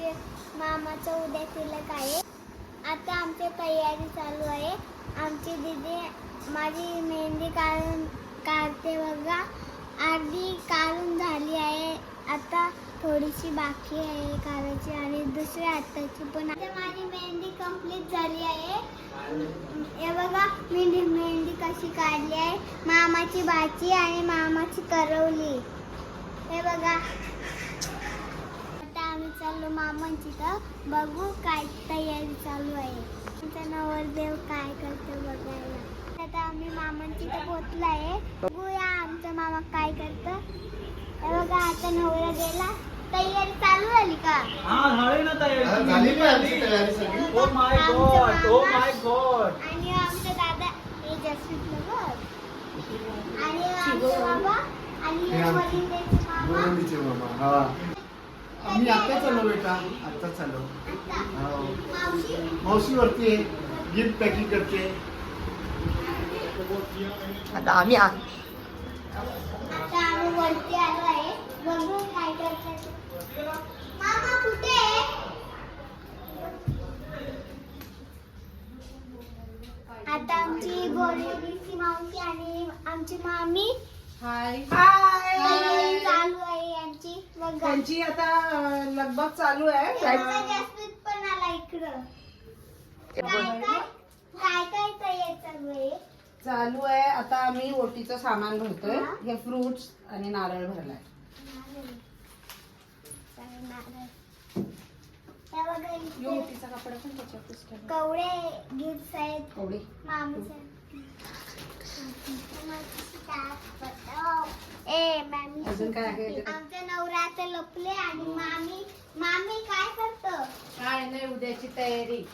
आमचे मामाचं उद्या तिलक आहे. आता आमची तयारी चालू आहे. आमची दीदी माझी मेहंदी काढते बघा. अर्धी काढून झाली आहे. आता थोडीशी बाकी आहे काढायची आणि दुसऱ्या हाताची पण. आता माझी मेहंदी कंप्लीट झाली आहे. हे बघा मी मेहंदी कशी काढली आहे. मामाची भाची आणि मामाची करवली. हे बघा. आता आम्ही चाललो मामांची तर बघू काय तयारी चालू आहे. आमचा नवरदेव काय करतो बघायला. आता आम्ही मामांची तर पोहोचलो आहे. बघूया आमचा मामा काय करतो. हे बघा आता नवरा गेला. तयारी चालू झाली का? झाली ना तयारी. झाली का आमची तयारी सगळी? Oh my God, oh my God. आणि आमचा दादा हे जसप्रीत बघ. आणि आमचा बाबा आणि हे आमचे वडीलचे मामा. मामा. हा. आम्ही आता चाललो बेटा, आता चाललो. आता हो. मावशी मावशी वरती आहे, गिफ्ट पॅकिंग करते. आता आम्ही आता आम्ही वरती आलो आहे. बघू काय करतात. मामा कुठे आहे? आता आमची बोललेली मावशी आणि आमची मामी हाय तयारी चालू आहे यांची. बघा त्यांची आता लगबग चालू आहे. आमचा जसप्रीत पण आला इकडं. काय तयारी चालू आहे. आता आम्ही ओटीचं सामान भरतोय. हा. हे फ्रुट्स आणि नारळ भरलाय. हे बघा यो इथे ओटीचा कपडा पण त्याच्यातच ठेवा. कवडे गिफ्ट आहेत. कवडे. मामीचे अजून काय आहे याच्यात? आमचा नवरा आता लपले आणि मामी काय करतो. काय नाही, उद्याची तयारी.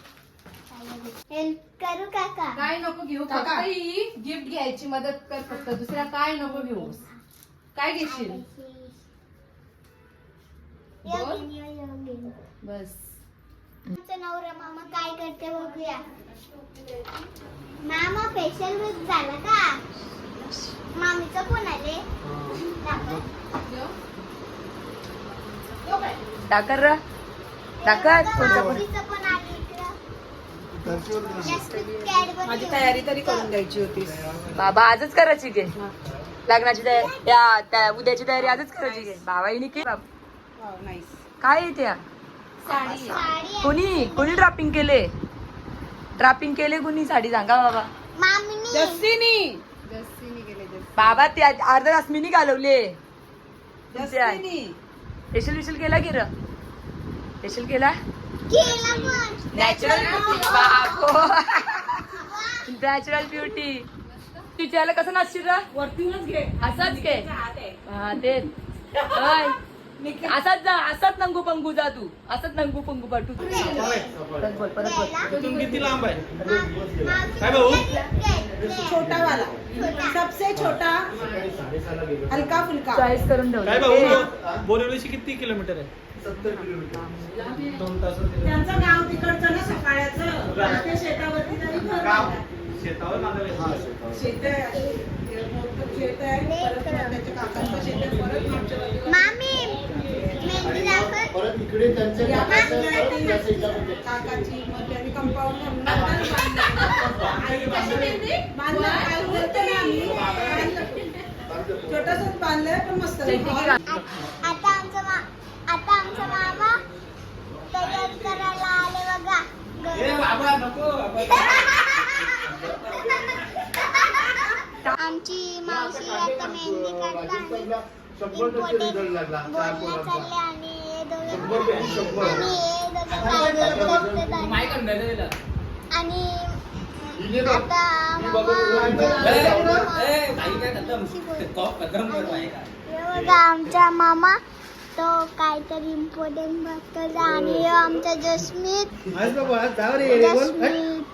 हेल्प करू काका. काय नको घेऊ काका. ही गिफ्ट घ्यायची मदत कर फक्त. दुसऱ्या काय नको घेऊ. काय घेशील? बस. आमचा नवरा मामा काय करते बघूया. मामा फेशियल झाला का? मामीचं कोण आले? टाकर मावशीचं पण आले इकडं. माझी तयारी तरी करून द्यायची होती. बाबा आजच करायची घे. लग्नाची तयारी त्या उद्याची तयारी आजच करायची घे. बाबाईने की नाईस. काय आहे त्या साडी साडी कोणी ड्रापिंग केले कुणी साडी सांगा बाबा. मामीनी जस्सीनी गेले. बाबा ते अर्धा तास मी घालवले. जस्सीनी फेशियल विशियल केला की र? फेशियल केला केला पण. नॅचरल बाबो नॅचरल ब्युटी. तिच्याला कसं नाचशील र? वरतीनच घे. असाच घे. हा तेच. ओय. असाच नंगू पंगू जा तू. असंच नंगू पंगू पाठू. परत बोल. इथून किती लांब आहे? मावशी काय भाऊ? छोटा वाला. सबसे छोटा हलका फुलका. चॉईस करून काय ठेवलं. भाऊ? बोरिवलीशी किती किलोमीटर आहे? 70 किलोमीटर. 2 तास. त्यांचं गाव तिकडचं ना सकाळचं. ते शेतावरती तरी घर गाव आहे. शेतावर माझं हा, शेतावर. शेत आहे. मोठं शेत आहे. परत त्याच्या काकांचं शेत आहे. परत मागच्या बाजूला. मामी मेहंदी दाखव. परत इकडे त्यांच्या काकाचं, परत त्या साईडला म्हणजे. काकाची मग त्यांनी कंपाऊंड छोटसच बांधलंय पण मस्त. आता आमचा मामा तयारी करायला आले बघा. बाबा नको. आमची मावशी आता मेहंदी काढला आणि 100% रिझल्ट लागला. चार बोलण्या पोरांचा. चालले आणि हे दोघे 100. आणि हे दोघे काय करतात आणि हिने बघ. आता ही मामा बघ. हे बघा आमचा मामा तो काहीतरी इम्पॉर्टंट बघतो आणि हे आमचा जसमीत आज बाबा जाऊ रे. जसमीत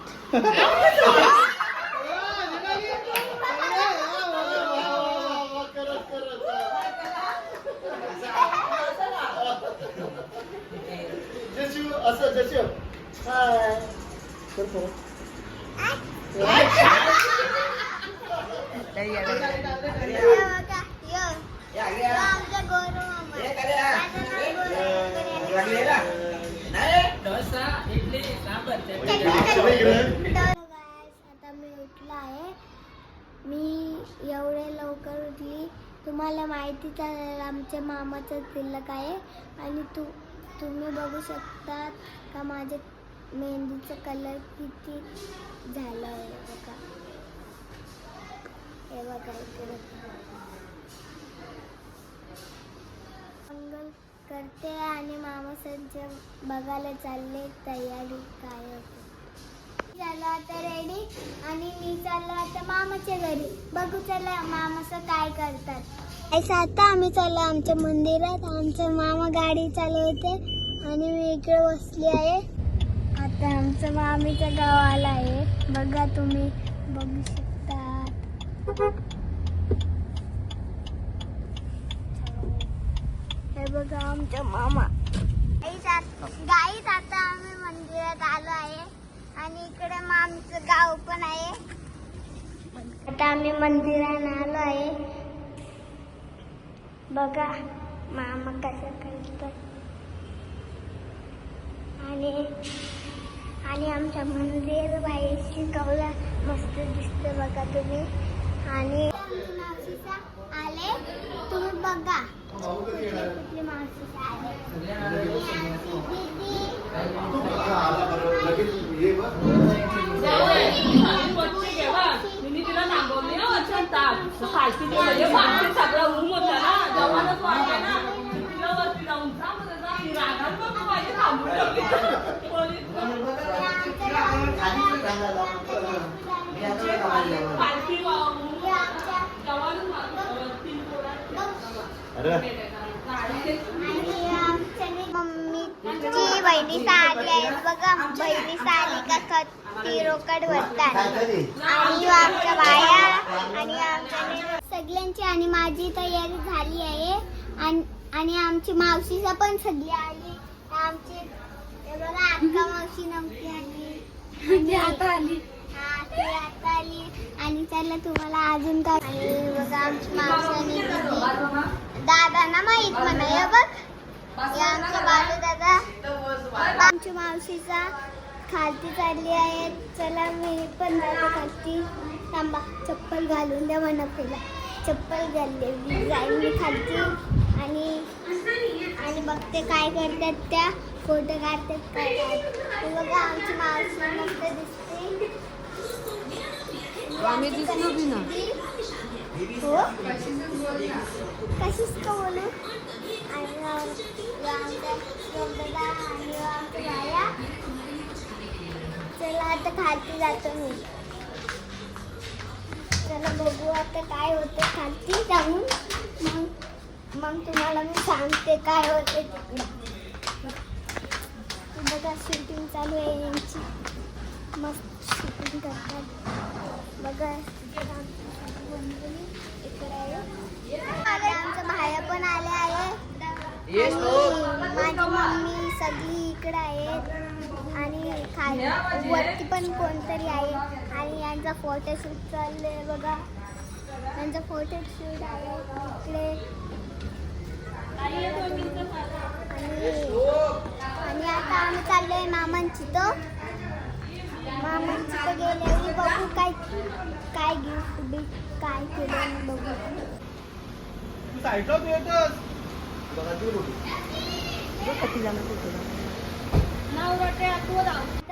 असं जशी हाय. आमचा गौरव मामा. करते आता मी उठला आहे. मी एवढे लवकर उठली. तुम्हाला माहितीच आहे आमच्या मामाचं तिलक आहे आणि तुम्ही बघू शकता का माझ्या मेहंदीचा कलर किती झाला आहे बघा. हे बघा इकडे मंगल करते आणि मामा सज्ज बघायला चालले तयारी काय होते. झालं आता रेडी आणि मी चाललो आता मामाच्या घरी. बघू चला मामाचं काय करतात. आता आम्ही चाललो आमच्या मंदिरात. आमचा मामा गाडी चालवते आणि मी इकडे बसली आहे. आता आमचं मामीचं गाव आलं आहे बघा, तुम्ही बघू शकता. हे बघा आमचा मामा. गाईत आता आम्ही मंदिरात आलो आहे आणि इकडे मामीचं गाव पण आहे. आता आम्ही मंदिरात आलो आहे बघा मामा कसं करतात. आणि आमच्या मंदिर बाहेर शिकवला मस्त दिसतं बघा तुम्ही. आणि मावशीचा आले तुम्ही बघा कुठली मावशीचा आले. मी तिला थांबवली ना वचन ताप खालची सगळा रूम होता ना जवानच वाटला ना तिला वरती जाऊन रागात बघ माझी थांबून पालखी मम्मीची बहिणी साडी आहे बघा. बहिणी साडी का ती रोकड भरतात आणि आमच्या बाया आणि आमच्या सगळ्यांची आणि माझी तयारी झाली आहे आणि आमची मावशीचा पण सगळी आली. आमची बघा अक्का मावशी नव्हती आली आता आली. हा ती आता आली. आणि चला तुम्हाला अजून काय. आणि बघा आमची मावशी आणि दादांना माहित म्हणा बघ आमचा बालू दादा. आमच्या मावशीचा खालती चालली आहे. चला मी पण जातो खालती. थांबा चप्पल घालून द्या म्हणा पहिला. चप्पल घालले जाईल मी खालती आणि बघते काय करतात त्या. फोटो काढतात काय. बघा आमची मावशी मस्त दिसते. आम्ही दिसलो बी ना. हो कशीच का बोलू. आणि आमच्या दादा आणि आमच्या बाया. चला आता खालती जातो मी. चला बघू आता काय होते खालती जाऊन. मग तुम्हाला मी सांगते काय होते तिकडे. बघा शूटिंग चालू आहे यांची. मस्त शूटिंग करतात बघा. इकडे आहे आमच्या बाया पण आले आहे. माझी मम्मी सगळी इकडे आहेत आणि खाली वरती पण कोणतरी आहे. आणि यांचा फोटोशूट चाललंय बघा. यांचा फोटोशूट आहे इकडे. आणि आता आम्ही चाललोय मामांची तो गेले बघू काय गिफ्ट बी काय केलं बघू.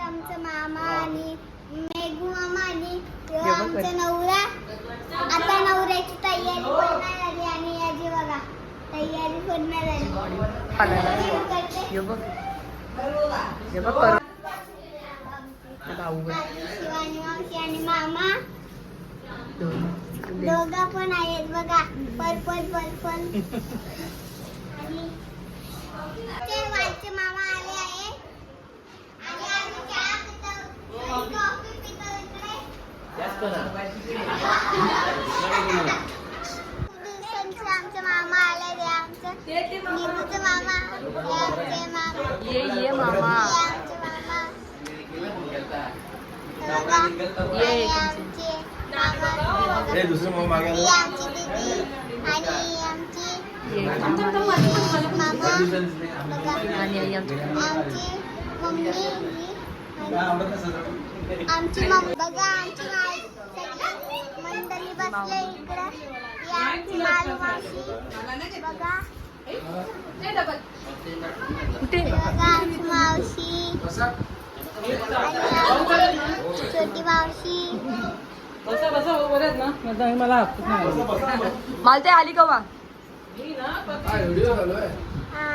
आमचा मामा आणि मेघू मामा आणि आमचा नवरा. आता नवऱ्याची तयारी पण नाही झाली आणि याची बघा तयारी पण नाही झाली. शिवानी मावशी आणि मामा दोघा पण आहेत बघा. पर्पल आणि मामा आले आहे आणि आम्ही चहा पितो आणि कॉफी पितो इकडे. आमचे मामा आले रे. आमचे निबूचे मामा आमचे मामा ये मामा आमचे मामा बघा. आणि आमचे मामा दुसरे मामा मागे ही आमची दीदी आणि आमची मामा बघा. आमची मम्मी आमची मम्मी बघा आमची मंडळी बसले इकडं ही आमची मालमावशी बघा कुठे बघा आमची मावशी आणि आमची छोटी मावशी मला ते आली कवा व्हिडिओ चालू आहे. हा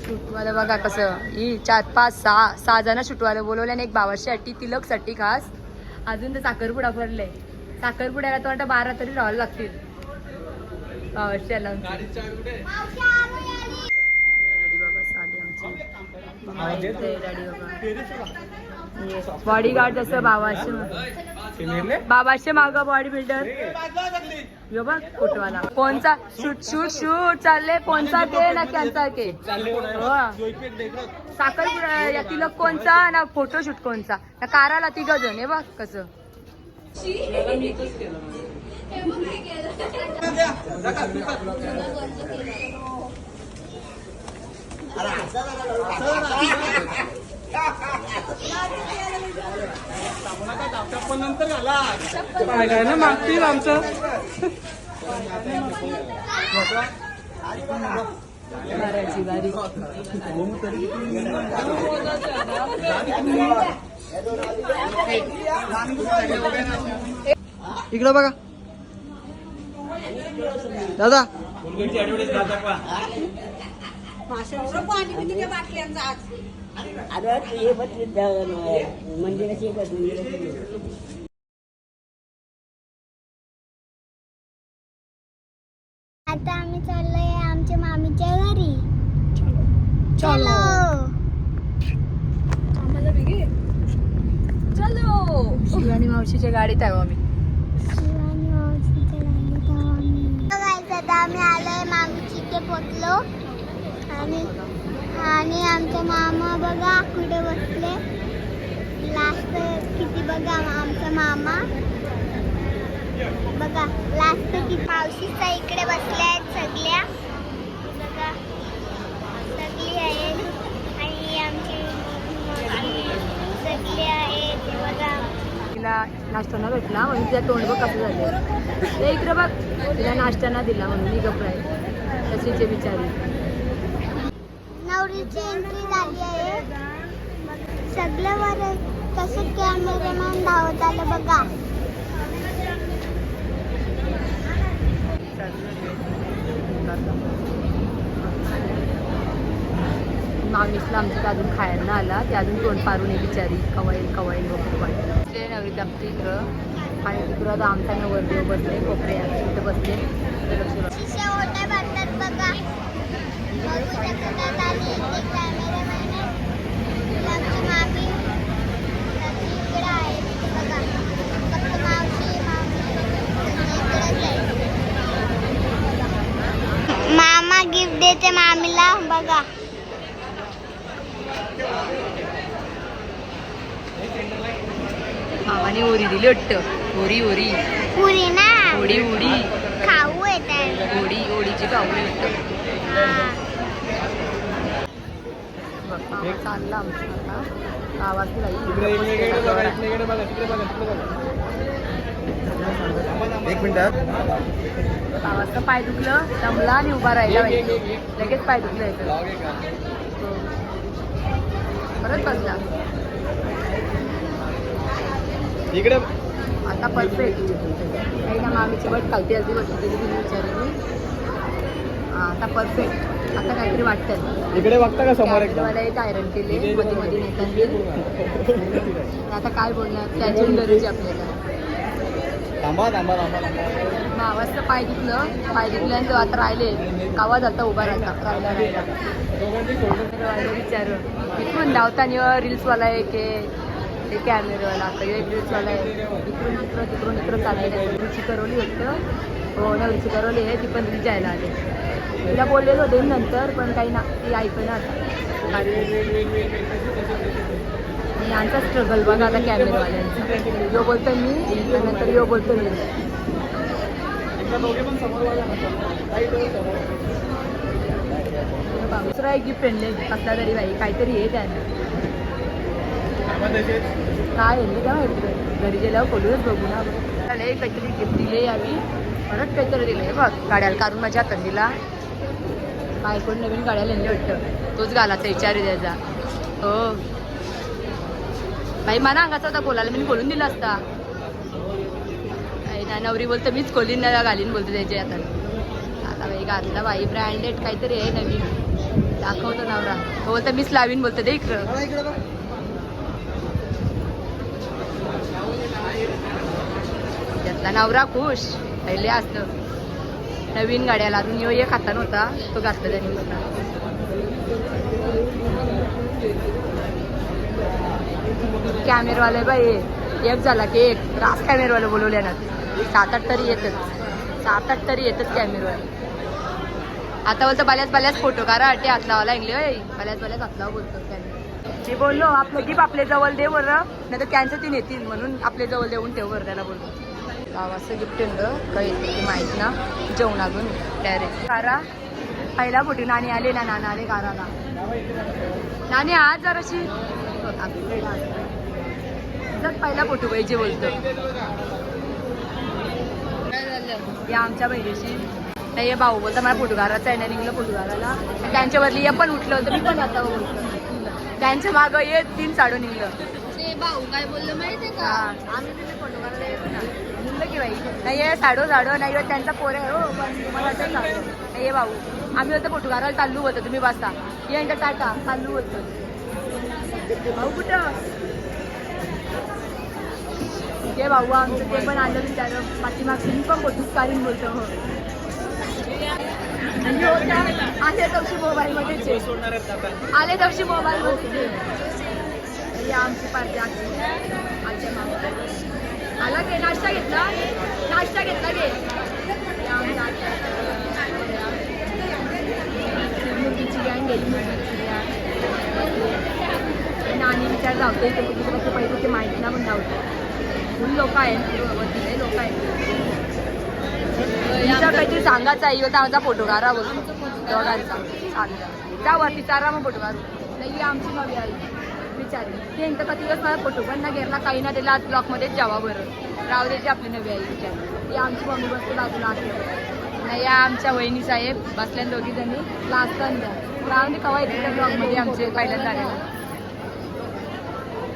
शूटवाला बघा कसं ही 4, 5, 6 जण शूटवाला बोलवले आणि एक भावासाठी तिलकसाठी खास अजून तर साखरपुडा भरले साखरपुड्याला तर वाटतं 12 तरी राहायला लागतील भावाच्याला बॉडीगार्ड जसं बाबाचे माग बॉडी बिल्डर यो बघ फोटोवाला कोणचा शूट चालले कोणचा के ना कॅन्सर के साखरपुडा या तिलक कोणचा ना फोटोशूट कोणचा ना काराला 3 जण हे बघ कसं नंतर घाला काय ना मागतील आमचं इकडं बघा दादा आता आम्ही चाललोय आमच्या मामीच्या घरी चलो चलो शिवानी मावशीच्या गाडीत आहे आम्ही शिवानी मावशीच्या गाडीत आम्ही बघायचं आता आम्ही आलोय मामीची इथे पोचलो आणि आमचा मामा बघा कुठे बसले लास्ट किती बघा आमचा मामा बघा लास्ट किती मावशीचा इकडे बसल्या आहेत सगळ्या बघा सगळी आहेत आणि आमची सगळे आहेत बघा तिला नाश्ता भेटला म्हणून तिला तोंड बघ कसं झालं ते इकडे बघ तिला नाश्ता ना दिला म्हणून मी गप्राय तशीचे बिचारी नवरीची एंट्री झाली आहे सगळं वर कसं कॅमेरामॅन धावत आलं बघा मामीसला आमच्या अजून खायला ना आला ते अजून तोंड पारून आहे बिचारी कवाईल वगैरे वाटते नवरी आमच्या इकडं आणि तिकडं आता आमचा नवरदेव बसले कोपऱ्या तिथं बसले शिशा ओट्या भरतात बघा बघू शकतात आणि इथे कॅमेरामॅन आहे आमची मामी सगळी इकडे आहे बघा फक्त मावशी इकडेच आहे मामा गिफ्ट देते मामीला बघा मामाने ओरी दिली वाटतं ओरी पुरी ना ओडी खाऊ येतात ओडीची कावडी वाटतं चालला आमचा आता आवाज एक मिनिटात आवाज तर पाय दुखलं दमला आणि उभा राहिला पाहिजे लगेच पाय दुखलं याचं परत बसला इकडे आता परफेक्ट काही ना मामीची बट खालती अर्धी बसली तरी तुम्ही विचारली आता परफेक्ट आता काहीतरी वाटतं इकडे बघता का समोर मला एक आयरन केले मध्ये नेताना आता काय बोलणार त्याची गरज आहे आपल्याला थांबा मग आवाज तर पाय दुखलं आणि तो आता राहिले कावा जाता उभा राहता राहिला विचार इथून धावताना रील्सवाला आहे की कॅमेरावाला एक रील्सवाला आहे इकडून चाललेलं रुची करवली होतं हो ना रुची करवली आहे ती पण रील जायला आले तिला बोललेलं होते नंतर पण काही ना ती ऐकणं आता यांचा स्ट्रगल बघा आता कॅमेरावाल्यांचा यो बोलतो मी नंतर यो बोलतो मी दोघे पण समोर बघा ना, समोर. दुसरा एक गिफ्ट आणले कसला तरी बाई काहीतरी आहे त्यानं काय आहे काय माहिती घरी गेल्यावर खोलूनच बघू ना त्याला काहीतरी गिफ्ट दिले यावी परत काहीतरी दिले बघ गाड्याला काढून माझ्या हातात दिला काय कोण नवीन गाड्याला आणले वाटतं तोच घालायचा विचार आहे त्याचा हो बाई मला अंगाचा होता खोलायला मी खोलून दिला असता ना नवरी बोलतो मीच खोलीन ना घालीन बोलतो त्याच्या हातात आता बाई घातला बाई ब्रँडेड काहीतरी आहे नवीन दाखवतो नवरा तो बोलतो मीच लावीन बोलतो दे इकडं त्यातला नवरा खुश पहिले असतं नवीन गाड्याला अजून यो एक हातान होता तो घातला त्यांनी कॅमेरावाले बाई एक झाला की एक रास कॅमेरावाले बोलवले ना 7-8 तरी येतच कॅमेरावाले आता बोलतो बल्याच फोटो काढा ते हात लावायला इंगले बल्याच हात लावा बोलतो कॅमेरा मी बोललो आपलं गिफ्ट आपल्या जवळ दे बरं नाही तर कॅन्सर ती नेतील म्हणून आपल्या जवळ देऊन ठेव बरं त्याला बोलतो गावाचं गिफ्ट आणलं काही ते माहीत ना जेवणातून डायरेक्ट कारा पहिला फोटो नाणी आले ना नाना आले काराला नाणी आज जराशी पहिला फोटो पाहिजे बोलतो या आमच्या बहिणीशी नाही हे भाऊ बोलता मला फोटोग्राफाचा आहे ना निघलं फोटोग्राफाला त्यांच्यावरली हे पण उठलं होतं मी पण आता बोलतो त्यांच्या मागं ये 3 साडू निघलं ते भाऊ काय बोललं माहिती आहे का आम्ही तिथे फोटोग्राफाला येतो ना निघलं की बाई नाही हे साडो नाही त्यांचा पोर आहे हो पण तुम्हाला असं सांगतो नाही हे भाऊ आम्ही होतं फोटोग्राफाला चालू होतं तुम्ही बसता यांच्या टाटा चालू होतं भाऊ कुठं हे भाऊ आमचं ते पण आलं विचार पाठीमागचं मी पण फोटोच काढून बोलतो हो आले तवशी मोबाईलमध्ये आले तवशी मोबाईलमध्ये आमची पार्टी आजच्या मागं आला घे नाश्ता घेतला घे मुलगीची गँग गेली नाणी विचार धावतो इथे पैसे ते माहिती ना पण धावतो फुल लोक आहेत लोक आहेत काहीतरी सांगायचं आहे होता आमचा फोटो काढा बोलतो दोघांचा सांगा त्या वरती चारा मग फोटो काढू नाही आमची नवी आई विचारली ते एकदा का दिवस मला फोटो पण ना घेतला काही ना त्याला आज ब्लॉकमध्येच जावा बरं राहू द्यायची आपली नवी आई विचार ती आमची मम्मी बसते बाजूला असते नाही या आमच्या वहिनी साहेब बसल्या दोघी जणी लास्ट राहून कवा येते ब्लॉकमध्ये आमचे पहिल्यांदा आलेला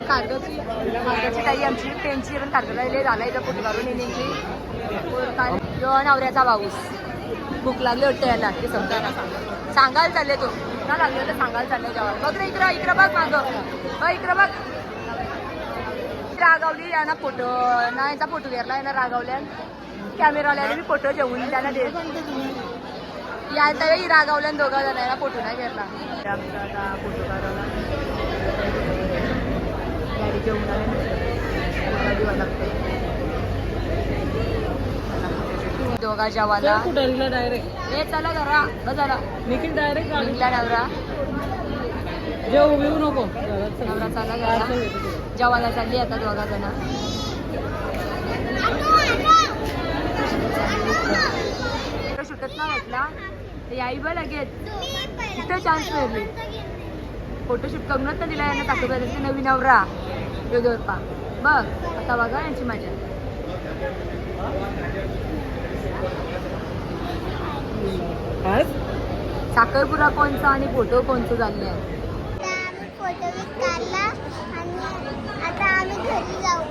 कार्गोची ताई आमची पेनची पण कार्गो राहिले झाला इथं फोटो काढून येणे जो नवऱ्याचा भाऊस भूक लागली वाटतं याला ते समजा ना सांगायला चालले तो ना लागले तर सांगायला चालले जेव्हा बघ रे इकडं बघ मागं इकडं बघ रागावली यांना फोटो ना यांचा फोटो घेतला यांना रागावल्या कॅमेरावाल्याने मी फोटो घेऊन त्यांना दे याही रागावल्या दोघा जणांना फोटो नाही घेतला आता फोटो काढायला गाडी घेऊन आले लागतं दोघा जेवायला डायरेक्ट हे चला जरा झाला निखिल डायरेक्ट निघला नवरा जेव येऊ नको नवरा चालला घरा जेवायला चालली आता दोघा जण सुटत ना भेटला तर याई बघ लगेच इथं चान्स मिळली फोटोशूट करूनच ना तिला यांना टाकू करायचं नवीन नवरा योगपा बघ आता बघा यांची मजा साखरपुरा कोणचा आणि फोटो कोणचं झाले आहे फोटो काढला आणि आता आम्ही घरी जाऊ